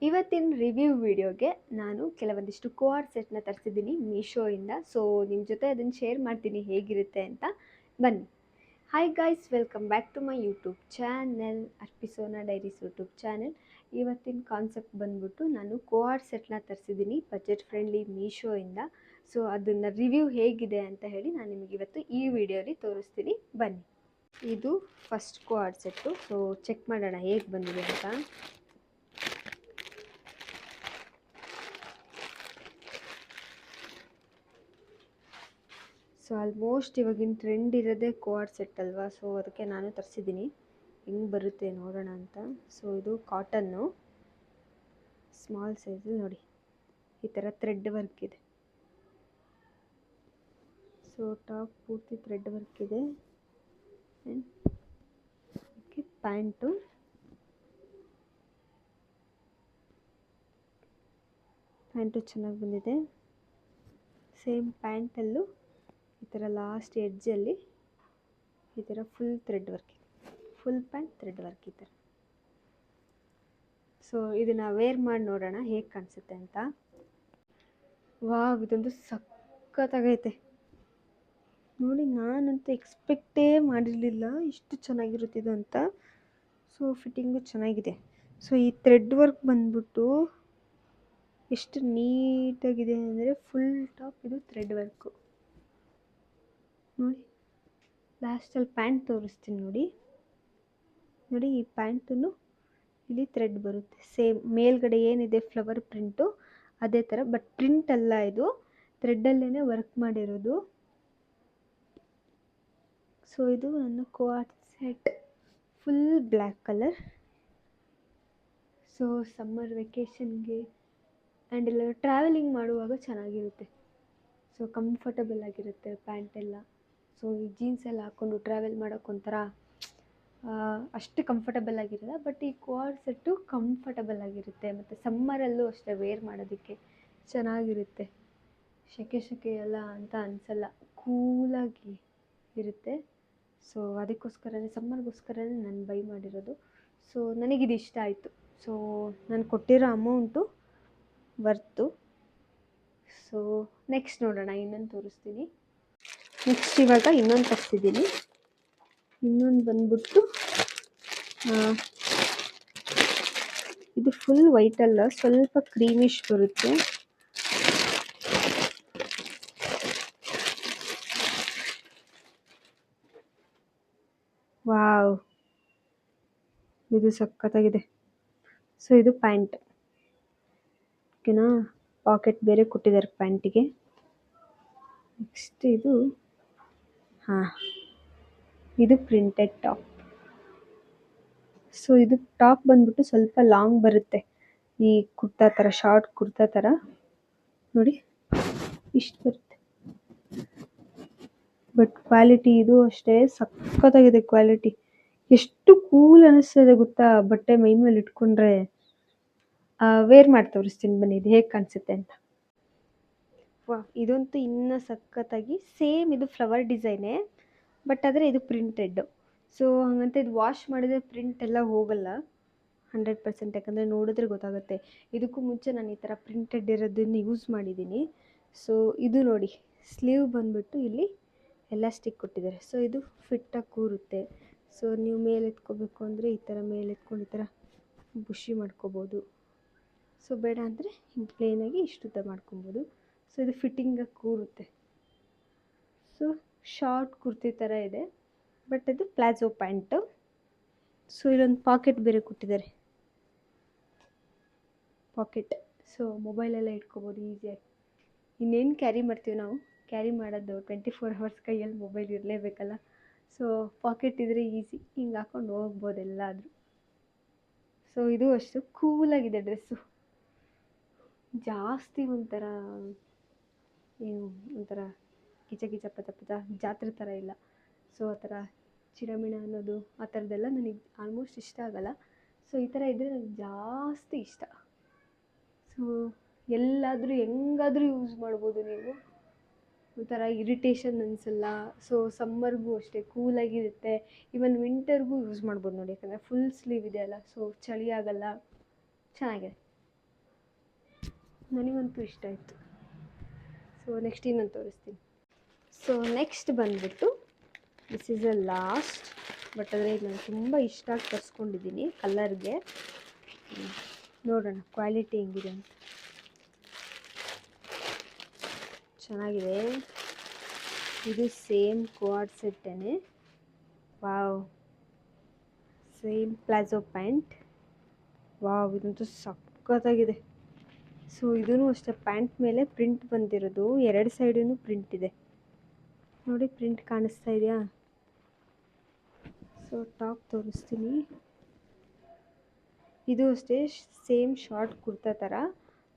ಇವತ್ತಿನ ರಿವ್ಯೂ ವಿಡಿಯೋಗೆ ನಾನು ಕೆಲವೊಂದಿಷ್ಟು ಕೋಆರ್ ಸೆಟ್ನ ತರಿಸಿದ್ದೀನಿ ಮೀಶೋಯಿಂದ. ಸೊ ನಿಮ್ಮ ಜೊತೆ ಅದನ್ನು ಶೇರ್ ಮಾಡ್ತೀನಿ ಹೇಗಿರುತ್ತೆ ಅಂತ. ಬನ್ನಿ. Hi guys, welcome back to my YouTube channel, ಅರ್ಪಿಸೋನಾ ಡೈರೀಸ್ ಯೂಟ್ಯೂಬ್ ಚಾನೆಲ್. ಇವತ್ತಿನ ಕಾನ್ಸೆಪ್ಟ್ ಬಂದ್ಬಿಟ್ಟು ನಾನು ಕೋಆರ್ ಸೆಟ್ನ ತರಿಸಿದ್ದೀನಿ ಬಜೆಟ್ ಫ್ರೆಂಡ್ಲಿ ಮೀಶೋಯಿಂದ. ಸೊ ಅದನ್ನು ರಿವ್ಯೂ ಹೇಗಿದೆ ಅಂತ ಹೇಳಿ ನಾನು ನಿಮಗೆ ಇವತ್ತು ಈ ವಿಡಿಯೋಲಿ ತೋರಿಸ್ತೀನಿ. ಬನ್ನಿ. ಇದು ಫಸ್ಟ್ ಕೋಆರ್ ಸೆಟ್ಟು. ಸೊ ಚೆಕ್ ಮಾಡೋಣ ಹೇಗೆ ಬಂದಿದೆ ಅಂತ. ಸೊ ಆಲ್ಮೋಸ್ಟ್ ಇವಾಗಿನ ಟ್ರೆಂಡ್ ಇರೋದೇ ಕೋಆರ್ ಸೆಟ್ ಅಲ್ವಾ. ಸೊ ಅದಕ್ಕೆ ನಾನು ತರಿಸಿದ್ದೀನಿ. ಹೆಂಗೆ ಬರುತ್ತೆ ನೋಡೋಣ ಅಂತ. ಸೊ ಇದು ಕಾಟನ್ನು, ಸ್ಮಾಲ್ ಸೈಜಲ್ಲಿ ನೋಡಿ ಈ ಥರ ಥ್ರೆಡ್ ವರ್ಕ್ ಇದೆ. ಸೊ ಟಾಪ್ ಪೂರ್ತಿ ಥ್ರೆಡ್ ವರ್ಕ್ ಇದೆ. ಆ್ಯಂಡ್ ಓಕೆ, ಪ್ಯಾಂಟು ಚೆನ್ನಾಗಿ ಬಂದಿದೆ. ಸೇಮ್ ಪ್ಯಾಂಟಲ್ಲೂ ಈ ಥರ ಲಾಸ್ಟ್ ಎಡ್ಜಲ್ಲಿ ಈ ಥರ ಫುಲ್ ಥ್ರೆಡ್ ವರ್ಕ್ ಇದೆ. ಫುಲ್ ಪ್ಯಾಂಟ್ ಥ್ರೆಡ್ ವರ್ಕ್ ಈ ಥರ. ಸೊ ಇದನ್ನು ವೇರ್ ಮಾಡಿ ನೋಡೋಣ ಹೇಗೆ ಕಾಣಿಸುತ್ತೆ ಅಂತ. ವಾವ್, ಇದೊಂದು ಸಖತ್ತಾಗೈತೆ ನೋಡಿ. ನಾನಂತೂ ಎಕ್ಸ್ಪೆಕ್ಟೇ ಮಾಡಿರಲಿಲ್ಲ ಇಷ್ಟು ಚೆನ್ನಾಗಿರುತ್ತಿದ್ದು ಅಂತ. ಸೊ ಫಿಟ್ಟಿಂಗು ಚೆನ್ನಾಗಿದೆ. ಸೊ ಈ ಥ್ರೆಡ್ ವರ್ಕ್ ಬಂದ್ಬಿಟ್ಟು ಎಷ್ಟು ನೀಟಾಗಿದೆ ಅಂದರೆ ಫುಲ್ ಟಾಪ್ ಇದು ಥ್ರೆಡ್ ವರ್ಕು ನೋಡಿ. ಲಾಸ್ಟಲ್ಲಿ ಪ್ಯಾಂಟ್ ತೋರಿಸ್ತೀನಿ ನೋಡಿ. ಈ ಪ್ಯಾಂಟನ್ನು ಇಲ್ಲಿ ಥ್ರೆಡ್ ಬರುತ್ತೆ. ಸೇಮ್ ಮೇಲ್ಗಡೆ ಏನಿದೆ ಫ್ಲವರ್ ಪ್ರಿಂಟು ಅದೇ ಥರ, ಬಟ್ ಪ್ರಿಂಟ್ ಅಲ್ಲ, ಇದು ಥ್ರೆಡ್ಡಲ್ಲೇ ವರ್ಕ್ ಮಾಡಿರೋದು. ಸೊ ಇದು ನನ್ನ coord set, full black colour. So summer ವೆಕೇಷನ್ಗೆ ಆ್ಯಂಡ್ ಎಲ್ಲ ಟ್ರಾವೆಲಿಂಗ್ ಮಾಡುವಾಗ ಚೆನ್ನಾಗಿರುತ್ತೆ. ಸೊ ಕಂಫರ್ಟಬಲ್ ಆಗಿರುತ್ತೆ ಪ್ಯಾಂಟೆಲ್ಲ. ಸೊ ಈ ಜೀನ್ಸ್ ಎಲ್ಲ ಹಾಕ್ಕೊಂಡು ಟ್ರಾವೆಲ್ ಮಾಡೋಕ್ಕೊಂಥರ ಅಷ್ಟು ಕಂಫರ್ಟಬಲ್ ಆಗಿರಲ್ಲ, ಬಟ್ ಈ ಕೋಆರ್ ಸೆಟ್ಟು ಕಂಫರ್ಟಬಲ್ ಆಗಿರುತ್ತೆ. ಮತ್ತು ಸಮ್ಮರಲ್ಲೂ ಅಷ್ಟೇ ವೇರ್ ಮಾಡೋದಕ್ಕೆ ಚೆನ್ನಾಗಿರುತ್ತೆ. ಸೆಕೆ ಎಲ್ಲ ಅಂತ ಅನಿಸಲ್ಲ, ಕೂಲಾಗಿ ಇರುತ್ತೆ. ಸೊ ಅದಕ್ಕೋಸ್ಕರನೇ, ಸಮ್ಮರ್ಗೋಸ್ಕರನೇ ನಾನು ಬೈ ಮಾಡಿರೋದು. ಸೊ ನನಗಿದು ಇಷ್ಟ ಆಯಿತು. ಸೊ ನಾನು ಕೊಟ್ಟಿರೋ ಅಮೌಂಟು ವರ್ತು. ಸೊ ನೆಕ್ಸ್ಟ್ ನೋಡೋಣ, ಇನ್ನೊಂದು ತೋರಿಸ್ತೀನಿ. ನೆಕ್ಸ್ಟ್ ಇವಾಗ ಇನ್ನೊಂದು ತರಿಸಿದ್ದೀನಿ. ಇನ್ನೊಂದು ಬಂದ್ಬಿಟ್ಟು ಇದು ಫುಲ್ ವೈಟ್ ಅಲ್ಲ, ಸ್ವಲ್ಪ ಕ್ರೀಮಿಶ್ ಬರುತ್ತೆ. ವಾವ್, ಇದು ಸಖತ್ತಾಗಿದೆ. ಸೊ ಇದು ಪ್ಯಾಂಟ್, ಓಕೆನಾ. ಪಾಕೆಟ್ ಬೇರೆ ಕೊಟ್ಟಿದ್ದಾರೆ ಪ್ಯಾಂಟಿಗೆ. ನೆಕ್ಸ್ಟ್ ಇದು ಇದು ಪ್ರಿಂಟೆಡ್ ಟಾಪ್. ಸೊ ಇದು ಟಾಪ್ ಬಂದ್ಬಿಟ್ಟು ಸ್ವಲ್ಪ ಲಾಂಗ್ ಬರುತ್ತೆ, ಈ ಕುರ್ತಾ ಥರ, ಶಾರ್ಟ್ ಕುರ್ತಾ ಥರ ನೋಡಿ ಇಷ್ಟು ಬರುತ್ತೆ. ಬಟ್ ಕ್ವಾಲಿಟಿ ಇದು ಅಷ್ಟೇ ಸಖತ್ತಾಗಿದೆ ಕ್ವಾಲಿಟಿ. ಎಷ್ಟು ಕೂಲ್ ಅನ್ನಿಸ್ತದೆ ಗೊತ್ತಾ ಬಟ್ಟೆ ಮೈ ಮೇಲೆ ಇಟ್ಕೊಂಡ್ರೆ. ವೇರ್ ಮಾಡಿ ತೋರಿಸ್ತೀನಿ ಬನ್ನಿ ಇದು ಹೇಗೆ ಕಾಣಿಸುತ್ತೆ ಅಂತ. ವಾ, ಇದಂತೂ ಇನ್ನೂ ಸಖತ್ತಾಗಿ, ಸೇಮ್ ಇದು ಫ್ಲವರ್ ಡಿಸೈನೇ, ಬಟ್ ಆದರೆ ಇದು ಪ್ರಿಂಟೆಡ್ಡು. ಸೊ ಹಾಗಂತ ಇದು ವಾಶ್ ಮಾಡಿದರೆ ಪ್ರಿಂಟ್ ಎಲ್ಲ ಹೋಗಲ್ಲ 100%, ಯಾಕಂದರೆ ನೋಡಿದ್ರೆ ಗೊತ್ತಾಗುತ್ತೆ. ಇದಕ್ಕೂ ಮುಂಚೆ ನಾನು ಈ ಥರ ಪ್ರಿಂಟೆಡ್ ಇರೋದನ್ನು ಯೂಸ್ ಮಾಡಿದ್ದೀನಿ. ಸೊ ಇದು ನೋಡಿ, ಸ್ಲೀವ್ ಬಂದುಬಿಟ್ಟು ಇಲ್ಲಿ ಎಲಾಸ್ಟಿಕ್ ಕೊಟ್ಟಿದ್ದಾರೆ. ಸೊ ಇದು ಫಿಟ್ಟಾಗಿ ಕೂರುತ್ತೆ. ಸೊ ನೀವು ಮೇಲೆ ಎತ್ಕೋಬೇಕು ಅಂದರೆ ಈ ಥರ ಮೇಲೆ ಎತ್ಕೊಂಡು ಈ ಥರ ಬುಷಿ ಮಾಡ್ಕೋಬೋದು. ಸೊ ಬೇಡ ಅಂದರೆ ಹಿಂಗೆ ಪ್ಲೇನಾಗಿ ಇಷ್ಟುದ್ದ ಮಾಡ್ಕೊಬೋದು. ಸೊ ಇದು ಫಿಟ್ಟಿಂಗಾಗಿ ಕೂರುತ್ತೆ. ಸೊ ಶಾರ್ಟ್ ಕುರ್ತಿ ಥರ ಇದೆ, ಬಟ್ ಇದು ಪ್ಲಾಜೋ ಪ್ಯಾಂಟು. ಸೊ ಇಲ್ಲೊಂದು ಪಾಕೆಟ್ ಬೇರೆ ಕೊಟ್ಟಿದ್ದಾರೆ, ಪಾಕೆಟ್. ಸೊ ಮೊಬೈಲೆಲ್ಲ ಇಟ್ಕೋಬೋದು ಈಸಿಯಾಗಿ. ಇನ್ನೇನು ಕ್ಯಾರಿ ಮಾಡ್ತೀವಿ ನಾವು, ಕ್ಯಾರಿ ಮಾಡೋದು 24 hours ಕೈಯಲ್ಲಿ ಮೊಬೈಲ್ ಇರಲೇಬೇಕಲ್ಲ. ಸೊ ಪಾಕೆಟ್ ಇದ್ದರೆ ಈಸಿ, ಹಿಂಗೆ ಹಾಕ್ಕೊಂಡು ಹೋಗ್ಬೋದು ಎಲ್ಲಾದರೂ. ಸೊ ಇದು ಅಷ್ಟು ಕೂಲಾಗಿದೆ ಡ್ರೆಸ್ಸು. ಜಾಸ್ತಿ ಒಂಥರ ಕಿಚ ಪಚ ಜಾತ್ರೆ ಥರ ಇಲ್ಲ. ಸೊ ಆ ಥರ ಚಿರಮಿಣ ಅನ್ನೋದು ಆ ಥರದ್ದೆಲ್ಲ ನನಗೆ ಆಲ್ಮೋಸ್ಟ್ ಇಷ್ಟ ಆಗಲ್ಲ. ಸೊ ಈ ಥರ ಇದ್ದರೆ ನನಗೆ ಜಾಸ್ತಿ ಇಷ್ಟ. ಸೊ ಎಲ್ಲಾದರೂ ಹೆಂಗಾದರೂ ಯೂಸ್ ಮಾಡ್ಬೋದು ನೀವು, ಒಂಥರ ಇರಿಟೇಷನ್ ಅನಿಸಲ್ಲ. ಸೊ ಸಮ್ಮರ್ಗೂ ಅಷ್ಟೇ ಕೂಲಾಗಿರುತ್ತೆ. ಈವನ್ ವಿಂಟರ್ಗೂ ಯೂಸ್ ಮಾಡ್ಬೋದು ನೋಡಿ, ಯಾಕಂದರೆ ಫುಲ್ ಸ್ಲೀವ್ ಇದೆ ಅಲ್ಲ. ಸೊ ಚಳಿ ಆಗಲ್ಲ, ಚೆನ್ನಾಗಿದೆ. ನನಗಂತೂ ಇಷ್ಟ ಆಯಿತು. ಸೊ ನೆಕ್ಸ್ಟ್ ಇನ್ನೊಂದು ತೋರಿಸ್ತೀನಿ. ಸೊ ನೆಕ್ಸ್ಟ್ ಬಂದ್ಬಿಟ್ಟು this is a last, but ಆದರೆ ಇದು ನಾನು ತುಂಬ ಇಷ್ಟ ಆಗಿ ತರಿಸ್ಕೊಂಡಿದ್ದೀನಿ ಕಲರ್ಗೆ. ನೋಡೋಣ ಕ್ವಾಲಿಟಿ ಹೆಂಗಿದೆ ಅಂತ. ಚೆನ್ನಾಗಿದೆ. ಇದು ಸೇಮ್ ಕೋಆರ್ಡ್ ಸೆಟ್ಟೇ. Wow, same palazzo pant. Wow, ಇದಂತೂ ಸಖತ್ತಾಗಿದೆ. ಸೊ ಇದೂ ಅಷ್ಟೇ ಪ್ಯಾಂಟ್ ಮೇಲೆ ಪ್ರಿಂಟ್ ಬಂದಿರೋದು, ಎರಡು ಸೈಡೂ ಪ್ರಿಂಟ್ ಇದೆ ನೋಡಿ. ಪ್ರಿಂಟ್ ಕಾಣಿಸ್ತಾ ಇದೆಯಾ? ಸೊ ಟಾಪ್ ತೋರಿಸ್ತೀನಿ. ಇದು ಅಷ್ಟೇ ಸೇಮ್ ಶಾರ್ಟ್ ಕುರ್ತಾ ಥರ,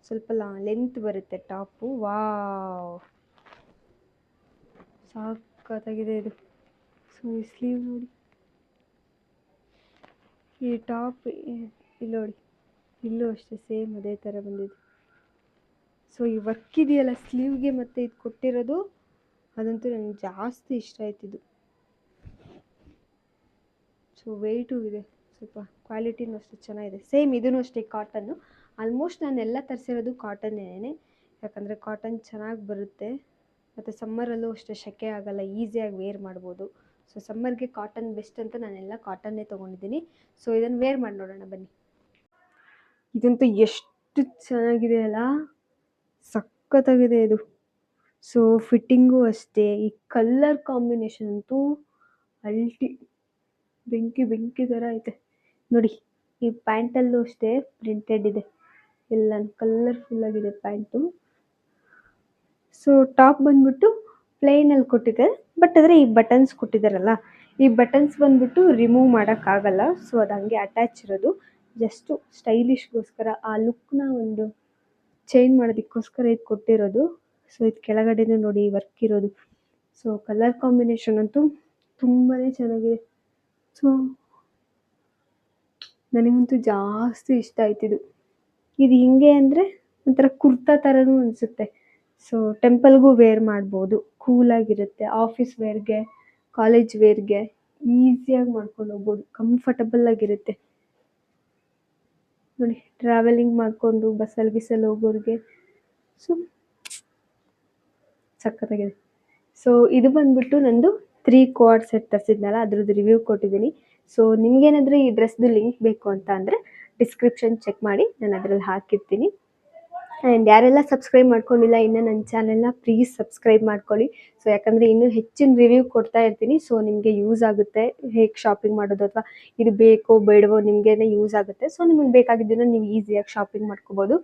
ಸ್ವಲ್ಪ ಲೆಂತ್ ಬರುತ್ತೆ ಟಾಪು. ವಾವ್, ಸಖತ್ತಾಗಿದೆ ಇದು. ಸೊ ಈ ಸ್ಲೀವ್ ನೋಡಿ, ಈ ಟಾಪ್ ಇಲ್ಲಿ ನೋಡಿ, ಇಲ್ಲೂ ಅಷ್ಟೇ ಸೇಮ್ ಅದೇ ಥರ ಬಂದಿದೆ. ಸೊ ಈ ವರ್ಕ್ ಇದೆಯಲ್ಲ ಸ್ಲೀವ್ಗೆ ಮತ್ತು ಇದು ಕೊಟ್ಟಿರೋದು, ಅದಂತೂ ನನಗೆ ಜಾಸ್ತಿ ಇಷ್ಟ ಆಯ್ತಿದ್ದು. ಸೊ ವೆಯ್ಟು ಇದೆ, ಸ್ವಲ್ಪ ಕ್ವಾಲಿಟಿನೂ ಅಷ್ಟೇ ಚೆನ್ನಾಗಿದೆ. ಸೇಮ್ ಇದೂ ಅಷ್ಟೇ ಕಾಟನ್ನು. ಆಲ್ಮೋಸ್ಟ್ ನಾನೆಲ್ಲ ತರಿಸಿರೋದು ಕಾಟನ್ನೇನೆ, ಯಾಕಂದರೆ ಕಾಟನ್ ಚೆನ್ನಾಗಿ ಬರುತ್ತೆ ಮತ್ತು ಸಮ್ಮರಲ್ಲೂ ಅಷ್ಟೇ ಸೆಕೆ ಆಗೋಲ್ಲ, ಈಸಿಯಾಗಿ ವೇರ್ ಮಾಡ್ಬೋದು. ಸೊ ಸಮ್ಮರ್ಗೆ ಕಾಟನ್ ಬೆಸ್ಟ್ ಅಂತ ನಾನೆಲ್ಲ ಕಾಟನ್ನೇ ತೊಗೊಂಡಿದ್ದೀನಿ. ಸೊ ಇದನ್ನು ವೇರ್ ಮಾಡಿ ನೋಡೋಣ ಬನ್ನಿ. ಇದಂತೂ ಎಷ್ಟು ಚೆನ್ನಾಗಿದೆ ಅಲ್ಲ, ಸಖತ್ತಾಗಿದೆ ಇದು. ಸೊ ಫಿಟ್ಟಿಂಗು ಅಷ್ಟೇ, ಈ ಕಲರ್ ಕಾಂಬಿನೇಷನ್ ಅಂತೂ ಅಲ್ಟಿ, ಬೆಂಕಿ ಥರ ಐತೆ ನೋಡಿ. ಈ ಪ್ಯಾಂಟಲ್ಲೂ ಅಷ್ಟೇ ಪ್ರಿಂಟೆಡ್ ಇದೆ, ಎಲ್ಲ ಕಲರ್ಫುಲ್ ಆಗಿದೆ ಪ್ಯಾಂಟು. ಸೊ ಟಾಪ್ ಬಂದ್ಬಿಟ್ಟು ಪ್ಲೇನಲ್ಲಿ ಕೊಟ್ಟಿದ್ದಾರೆ, ಬಟ್ ಆದರೆ ಈ ಬಟನ್ಸ್ ಕೊಟ್ಟಿದ್ದಾರಲ್ಲ, ಈ ಬಟನ್ಸ್ ಬಂದ್ಬಿಟ್ಟು ರಿಮೂವ್ ಮಾಡೋಕ್ಕಾಗಲ್ಲ. ಸೊ ಅದು ಹಂಗೆ ಅಟ್ಯಾಚ್ ಇರೋದು, ಜಸ್ಟು ಸ್ಟೈಲಿಶ್ಗೋಸ್ಕರ, ಆ ಲುಕ್ನ ಒಂದು ಚೇಂಜ್ ಮಾಡೋದಕ್ಕೋಸ್ಕರ ಇದು ಕೊಟ್ಟಿರೋದು. ಸೊ ಇದು ಕೆಳಗಡೆನೂ ನೋಡಿ ವರ್ಕ್ ಇರೋದು. ಸೊ ಕಲರ್ ಕಾಂಬಿನೇಷನ್ ಅಂತೂ ತುಂಬಾ ಚೆನ್ನಾಗಿದೆ. ಸೊ ನನಗಂತೂ ಜಾಸ್ತಿ ಇಷ್ಟ ಆಯ್ತಿದ್ದು. ಇದು ಹಿಂಗೆ ಅಂದರೆ ಒಂಥರ ಕುರ್ತಾ ಥರನೂ ಅನಿಸುತ್ತೆ. ಸೊ ಟೆಂಪಲ್ಗೂ ವೇರ್ ಮಾಡ್ಬೋದು, ಕೂಲಾಗಿರುತ್ತೆ. ಆಫೀಸ್ ವೇರ್ಗೆ, ಕಾಲೇಜ್ ವೇರ್ಗೆ ಈಸಿಯಾಗಿ ಮಾಡ್ಕೊಂಡು ಹೋಗ್ಬೋದು, ಕಂಫರ್ಟಬಲ್ ಆಗಿರುತ್ತೆ ನೋಡಿ. ಟ್ರಾವೆಲಿಂಗ್ ಮಾಡಿಕೊಂಡು ಬಸ್ಸಲ್ಲಿ ಗಿಸ್ಸಲ್ಲಿ ಹೋಗೋರಿಗೆ ಸೊ ಸಖತ್ತಾಗಿದೆ. ಸೊ ಇದು ಬಂದ್ಬಿಟ್ಟು ನಂದು 3 ಕೋಆರ್ಡ್ ಸೆಟ್ ತರಿಸಿದ್ನಲ್ಲ, ಅದ್ರದ್ದು ರಿವ್ಯೂ ಕೊಟ್ಟಿದ್ದೀನಿ. ಸೊ ನಿಮ್ಗೇನಾದರೂ ಈ ಡ್ರೆಸ್ದು ಲಿಂಕ್ ಬೇಕು ಅಂತ ಅಂದರೆ ಡಿಸ್ಕ್ರಿಪ್ಷನ್ ಚೆಕ್ ಮಾಡಿ, ನಾನು ಅದರಲ್ಲಿ ಹಾಕಿರ್ತೀನಿ. ಆ್ಯಂಡ್ ಯಾರೆಲ್ಲ ಸಬ್ಸ್ಕ್ರೈಬ್ ಮಾಡ್ಕೊಂಡಿಲ್ಲ ಇನ್ನೂ ನನ್ನ ಚಾನೆಲ್ನ, ಪ್ಲೀಸ್ ಸಬ್ಸ್ಕ್ರೈಬ್ ಮಾಡ್ಕೊಳ್ಳಿ. ಸೊ ಯಾಕಂದರೆ ಇನ್ನೂ ಹೆಚ್ಚಿನ ರಿವ್ಯೂ ಕೊಡ್ತಾ ಇರ್ತೀನಿ. ಸೊ ನಿಮಗೆ ಯೂಸ್ ಆಗುತ್ತೆ ಹೇಗೆ ಶಾಪಿಂಗ್ ಮಾಡೋದು, ಅಥವಾ ಇದು ಬೇಕೋ ಬೇಡವೋ ನಿಮಗೇನೆ ಯೂಸ್ ಆಗುತ್ತೆ. ಸೊ ನಿಮಗೆ ಬೇಕಾಗಿದ್ದನ್ನು ನೀವು ಈಸಿಯಾಗಿ ಶಾಪಿಂಗ್ ಮಾಡ್ಕೋಬೋದು.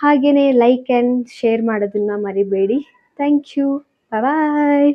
ಹಾಗೆಯೇ ಲೈಕ್ ಆ್ಯಂಡ್ ಶೇರ್ ಮಾಡೋದನ್ನು ಮರಿಬೇಡಿ. Thank you, bye.